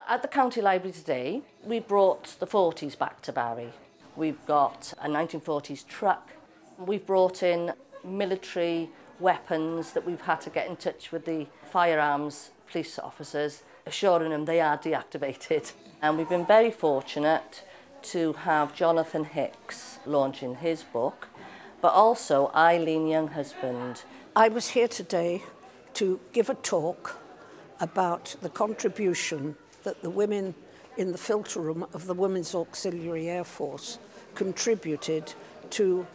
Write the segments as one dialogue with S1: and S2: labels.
S1: At the County Library today, we brought the 40s back to Barry. We've got a 1940s truck. We've brought in military weapons that we've had to get in touch with the firearms police officers, assuring them they are deactivated. And we've been very fortunate to have Jonathan Hicks launching his book, but also Eileen Younghusband.
S2: I was here today to give a talk about the contribution that the women in the filter room of the Women's Auxiliary Air Force contributed to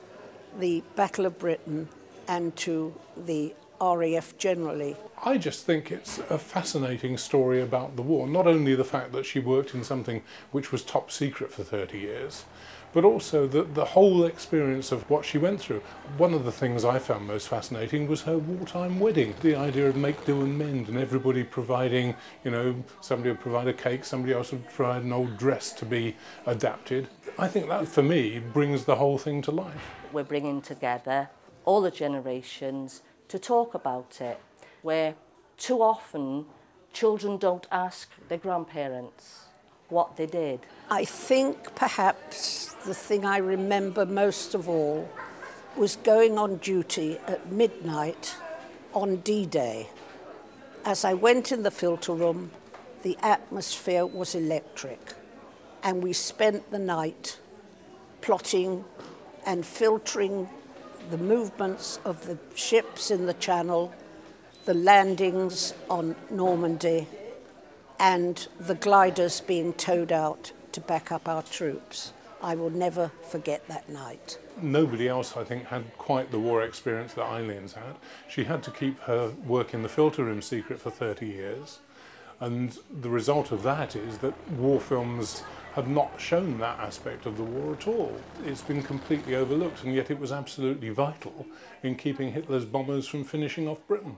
S2: the Battle of Britain and to the RAF generally.
S3: I just think it's a fascinating story about the war. Not only the fact that she worked in something which was top secret for 30 years, but also the whole experience of what she went through. One of the things I found most fascinating was her wartime wedding. The idea of make, do and mend, and everybody providing, you know, somebody would provide a cake, somebody else would provide an old dress to be adapted. I think that, for me, brings the whole thing to life.
S1: We're bringing together all the generations to talk about it, where too often children don't ask their grandparents what they did.
S2: I think perhaps the thing I remember most of all was going on duty at midnight on D-Day. As I went in the filter room, the atmosphere was electric, and we spent the night plotting and filtering the movements of the ships in the Channel, the landings on Normandy, and the gliders being towed out to back up our troops. I will never forget that night.
S3: Nobody else, I think, had quite the war experience that Eileen's had. She had to keep her work in the filter room secret for 30 years. And the result of that is that war films have not shown that aspect of the war at all. It's been completely overlooked, and yet it was absolutely vital in keeping Hitler's bombers from finishing off Britain.